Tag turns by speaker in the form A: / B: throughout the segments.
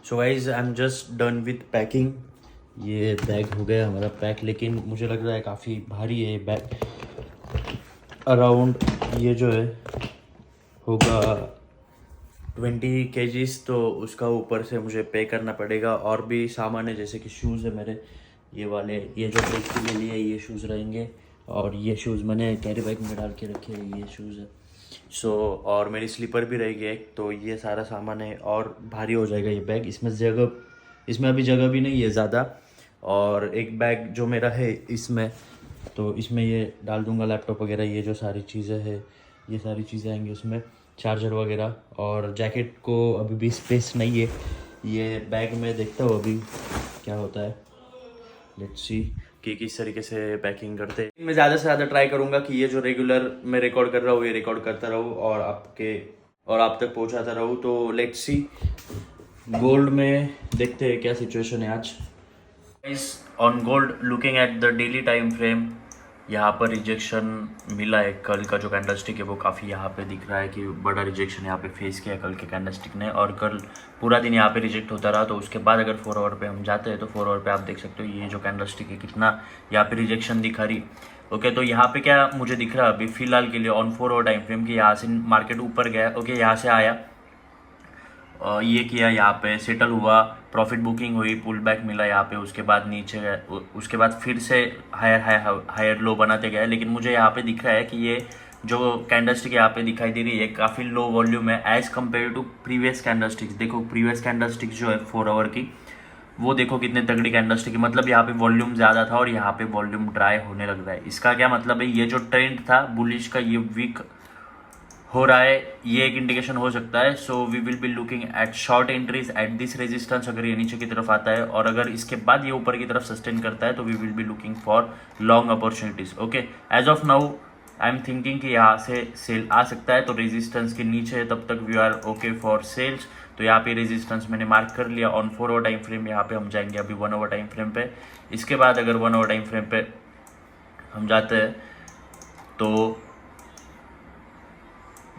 A: So guys I am just done with packing. ये bag हो गया हमारा पैक, लेकिन मुझे लग रहा है काफ़ी भारी है ये बैग। अराउंड ये जो है होगा 20 kgs, तो उसका ऊपर से मुझे पे करना पड़ेगा। और भी सामान है जैसे कि शूज़ है मेरे, ये वाले, ये जो ट्रिप के लिए लिए ये शूज़ रहेंगे। और ये शूज़ मैंने कैरी बैग में डाल के रखे हैं, ये शूज़ है। और मेरी स्लीपर भी रहेगी एक। तो ये सारा सामान है और भारी हो जाएगा ये बैग। इसमें अभी जगह भी नहीं है ज़्यादा। और एक बैग जो मेरा है इसमें, तो इसमें ये डाल दूंगा लैपटॉप वगैरह, ये जो सारी चीज़ें हैं ये सारी चीज़ें आएंगी उसमें, चार्जर वगैरह। और जैकेट को अभी भी स्पेस नहीं है, ये बैग में देखता हूँ अभी क्या होता है। लेट्स सी कि किस तरीके से पैकिंग करते हैं। मैं ज़्यादा से ज़्यादा ट्राई करूँगा कि ये जो रेगुलर मैं रिकॉर्ड कर रहा हूँ ये रिकॉर्ड करता रहूँ और आप तक पहुँचाता रहूँ। तो लेट्स सी, गोल्ड में देखते हैं क्या सिचुएशन है आज। On gold, looking at the daily time frame, यहाँ पर रिजेक्शन मिला है। कल का जो कैंडलस्टिक है वो काफ़ी यहाँ पे दिख रहा है कि बड़ा रिजेक्शन यहाँ पे फेस किया कल के कैंडलस्टिक ने। और कल पूरा दिन यहाँ पे रिजेक्ट होता रहा। तो उसके बाद अगर 4 आवर पे हम जाते हैं तो 4 आवर पे आप देख सकते हो ये जो कैंडलस्टिक है कितना यहाँ पे रिजेक्शन दिखा रही। ओके, तो यहाँ पे क्या मुझे दिख रहा है अभी फिलहाल के लिए ऑन 4 आवर टाइम फ्रेम कि यहाँ से मार्केट ऊपर गया। ओके, यहाँ से आया, ये किया, यहाँ पे सेटल हुआ, प्रॉफिट बुकिंग हुई, पुल बैक मिला यहाँ पे, उसके बाद नीचे गए, उसके बाद फिर से हायर लो बनाते गए। लेकिन मुझे यहाँ पे दिख रहा है कि ये जो कैंडलस्टिक यहाँ पे दिखाई दे रही है काफ़ी लो वॉल्यूम है as compared to previous candlesticks. देखो प्रीवियस कैंडलस्टिक जो है 4 आवर की, वो देखो कितने तगड़ी कैंडलस्टिक है। मतलब यहाँ पे वॉल्यूम ज़्यादा था और यहाँ पे वॉल्यूम ड्राई होने लग रहा है। इसका क्या मतलब है, ये जो ट्रेंड था बुलिश का ये वीक हो रहा है, ये एक इंडिकेशन हो सकता है। So we will be looking at short entries at this resistance अगर ये नीचे की तरफ आता है, और अगर इसके बाद ये ऊपर की तरफ सस्टेन करता है तो we will be looking for long opportunities. Okay, as of now I am thinking कि यहाँ से सेल आ सकता है। तो रेजिस्टेंस के नीचे है तब तक we are okay for sells. तो यहाँ पे रेजिस्टेंस मैंने मार्क कर लिया ऑन 4 आवर टाइम फ्रेम। यहाँ पे हम जाएंगे अभी 1 आवर टाइम फ्रेम पे। इसके बाद अगर 1 आवर टाइम फ्रेम पे हम जाते हैं तो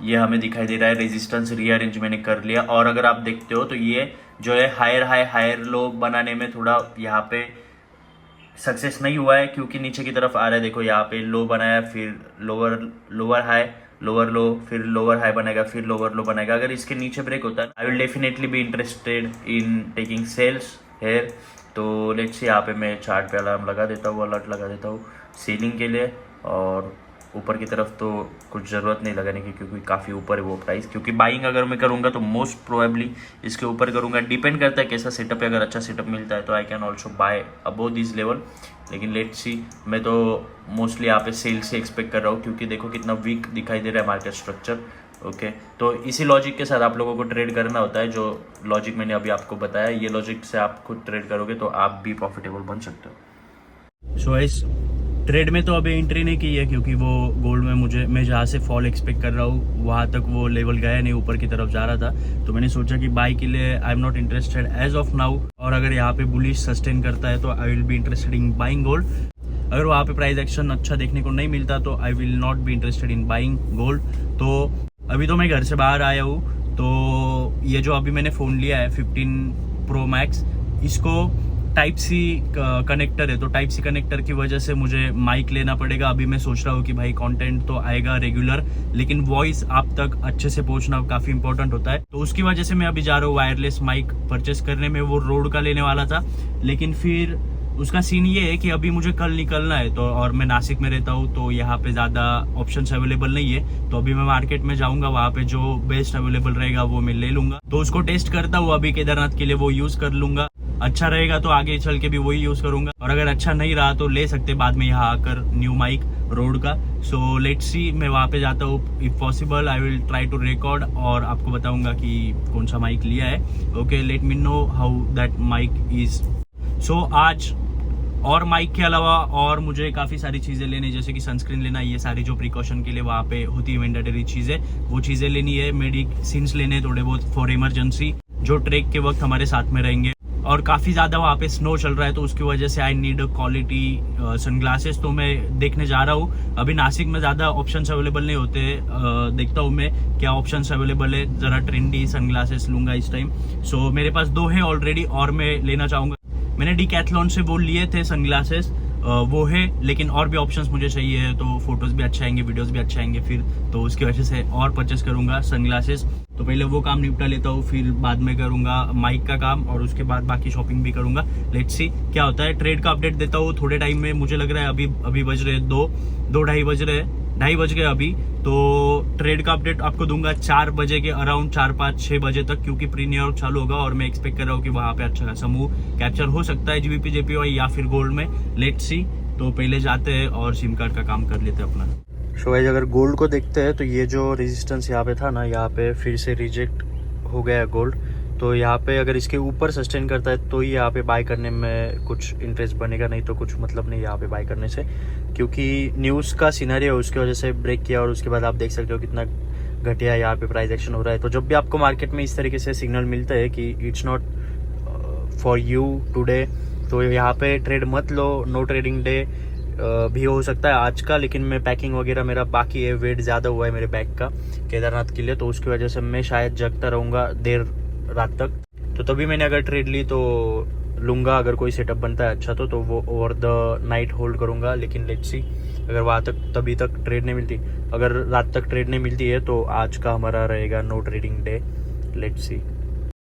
A: ये हमें दिखाई दे रहा है रेजिस्टेंस रीअरेंज मैंने कर लिया। और अगर आप देखते हो तो ये जो है हायर हाई हायर लो बनाने में थोड़ा यहाँ पे सक्सेस नहीं हुआ है, क्योंकि नीचे की तरफ आ रहा है। देखो यहाँ पे लो बनाया, फिर लोअर हाई, लोअर लो, फिर लोअर हाई बनाएगा, फिर लोअर लो बनाएगा। अगर इसके नीचे ब्रेक होता है I will definitely be interested in taking sells here. तो लेट्स सी, यहाँ पे मैं चार्ट पे अलार्म लगा देता हूँ, अलर्ट लगा देता हूँ सेलिंग के लिए। और ऊपर की तरफ तो कुछ ज़रूरत नहीं लगाने की क्योंकि काफ़ी ऊपर है वो प्राइस। क्योंकि बाइंग अगर मैं करूँगा तो मोस्ट प्रोबेबली इसके ऊपर करूँगा। डिपेंड करता है कैसा सेटअप है। अगर अच्छा सेटअप मिलता है तो I can also buy above this level. लेकिन लेट्स सी, मैं तो मोस्टली यहाँ पे सेल से एक्सपेक्ट कर रहा हूँ क्योंकि देखो कितना वीक दिखाई दे रहा है मार्केट स्ट्रक्चर। ओके, तो इसी लॉजिक के साथ आप लोगों को ट्रेड करना होता है। जो लॉजिक मैंने अभी आपको बताया, ये लॉजिक से आप खुद ट्रेड करोगे तो आप भी प्रॉफिटेबल बन सकते हो। सो इस ट्रेड में तो अभी एंट्री नहीं की है क्योंकि वो गोल्ड में मैं जहाँ से फॉल एक्सपेक्ट कर रहा हूँ वहाँ तक वो लेवल गया नहीं, ऊपर की तरफ जा रहा था। तो मैंने सोचा कि बाई के लिए I am not interested as of now. और अगर यहाँ पे बुलिश सस्टेन करता है तो I will be interested in buying gold. अगर वहाँ पे प्राइस एक्शन अच्छा देखने को नहीं मिलता तो I will not be interested in buying gold. तो अभी तो मैं घर से बाहर आया हूँ। तो ये जो अभी मैंने फ़ोन लिया है 15 Pro Max, इसको टाइप सी कनेक्टर है। तो टाइप सी कनेक्टर की वजह से मुझे माइक लेना पड़ेगा। अभी मैं सोच रहा हूँ कि भाई कंटेंट तो आएगा रेगुलर, लेकिन वॉइस आप तक अच्छे से पहुंचना काफ़ी इंपॉर्टेंट होता है। तो उसकी वजह से मैं अभी जा रहा हूँ वायरलेस माइक परचेस करने में। वो रोड का लेने वाला था, लेकिन फिर उसका सीन ये है कि अभी मुझे कल निकलना है। तो और मैं नासिक में रहता हूँ तो यहाँ पे ज़्यादा ऑप्शंस अवेलेबल नहीं है। तो अभी मैं मार्केट में जाऊँगा, वहाँ पे जो बेस्ट अवेलेबल रहेगा वो मैं ले लूँगा। तो उसको टेस्ट करता हूँ अभी केदारनाथ के लिए, वो यूज़ कर लूँगा। अच्छा रहेगा तो आगे चल के भी वही यूज़ करूँगा, और अगर अच्छा नहीं रहा तो ले सकते बाद में यहाँ आकर न्यू माइक रोड का। सो लेट्स सी, मैं वहाँ पे जाता हूँ। If possible I will try to record और आपको बताऊँगा कि कौन सा माइक लिया है। Okay, let me know how that mic is. So आज और माइक के अलावा और मुझे काफ़ी सारी चीज़ें लेनी, जैसे कि सनस्क्रीन लेना, ये सारी जो प्रिकॉशन के लिए वहाँ पे होती है मैंडेटरी चीज़ें, वो चीज़ें लेनी है। मेडिसिन्स लेने थोड़े बहुत फॉर इमरजेंसी, जो ट्रेक के वक्त हमारे साथ में रहेंगे।
B: और काफ़ी ज़्यादा वहाँ पे स्नो चल रहा है, तो उसकी वजह से I need a quality sunglasses. तो मैं देखने जा रहा हूँ। अभी नासिक में ज़्यादा ऑप्शंस अवेलेबल नहीं होते, देखता हूँ मैं क्या ऑप्शंस अवेलेबल है, ज़रा ट्रेंडी सनग्लासेस लूँगा इस टाइम। सो मेरे पास 2 है ऑलरेडी और मैं लेना चाहूँगा। मैंने डीकैथलॉन से वो लिए थे सनग्लासेस, वो है, लेकिन और भी ऑप्शंस मुझे चाहिए, तो फोटोज़ भी अच्छे आएंगे, वीडियोस भी अच्छे आएंगे फिर, तो उसकी वजह से और परचेस करूँगा सनग्लासेस। तो पहले वो काम निपटा लेता हूँ, फिर बाद में करूँगा माइक का काम और उसके बाद बाकी शॉपिंग भी करूँगा। लेट्स सी क्या होता है। ट्रेड का अपडेट देता हूँ थोड़े टाइम में। मुझे लग रहा है अभी बज रहे 2-2:30 बज रहे हैं, 2:30 बज गए अभी। तो ट्रेड का अपडेट आपको दूंगा 4 बजे के अराउंड, 4-5-6 बजे तक, क्योंकि प्री न्यू ईयर चालू होगा और मैं एक्सपेक्ट कर रहा हूँ कि वहाँ पे अच्छा खासा मूव कैप्चर हो सकता है जीबीपी जेपीवाई या फिर गोल्ड में। Let's see. तो पहले जाते हैं और सिम कार्ड का काम कर लेते हैं अपना।
A: सो गाइस, अगर गोल्ड को देखते हैं तो ये जो रेजिस्टेंस यहाँ पे था ना, यहाँ पे फिर से रिजेक्ट हो गया है गोल्ड। तो यहाँ पे अगर इसके ऊपर सस्टेन करता है तो ही यहाँ पे बाय करने में कुछ इंटरेस्ट बनेगा, नहीं तो कुछ मतलब नहीं यहाँ पे बाय करने से, क्योंकि न्यूज़ का सिनेरियो है उसकी वजह से ब्रेक किया। और उसके बाद आप देख सकते हो कितना घटिया यहाँ पे प्राइस एक्शन हो रहा है। तो जब भी आपको मार्केट में इस तरीके से सिग्नल मिलता है कि it's not for you today, तो यहाँ पे ट्रेड मत लो। नो ट्रेडिंग डे भी हो सकता है आज का, लेकिन मैं पैकिंग वगैरह मेरा बाकी है, वेट ज़्यादा हुआ है मेरे बैग का केदारनाथ के लिए, तो उसकी वजह से मैं शायद जगता रहूँगा देर रात तक। तो तभी मैंने अगर ट्रेड ली तो लूँगा, अगर कोई सेटअप बनता है अच्छा तो वो ओवर द नाइट होल्ड करूँगा। लेकिन लेट्स सी, अगर वहाँ तक तभी तक ट्रेड नहीं मिलती, अगर रात तक ट्रेड नहीं मिलती है तो आज का हमारा रहेगा no trading day. Let's C.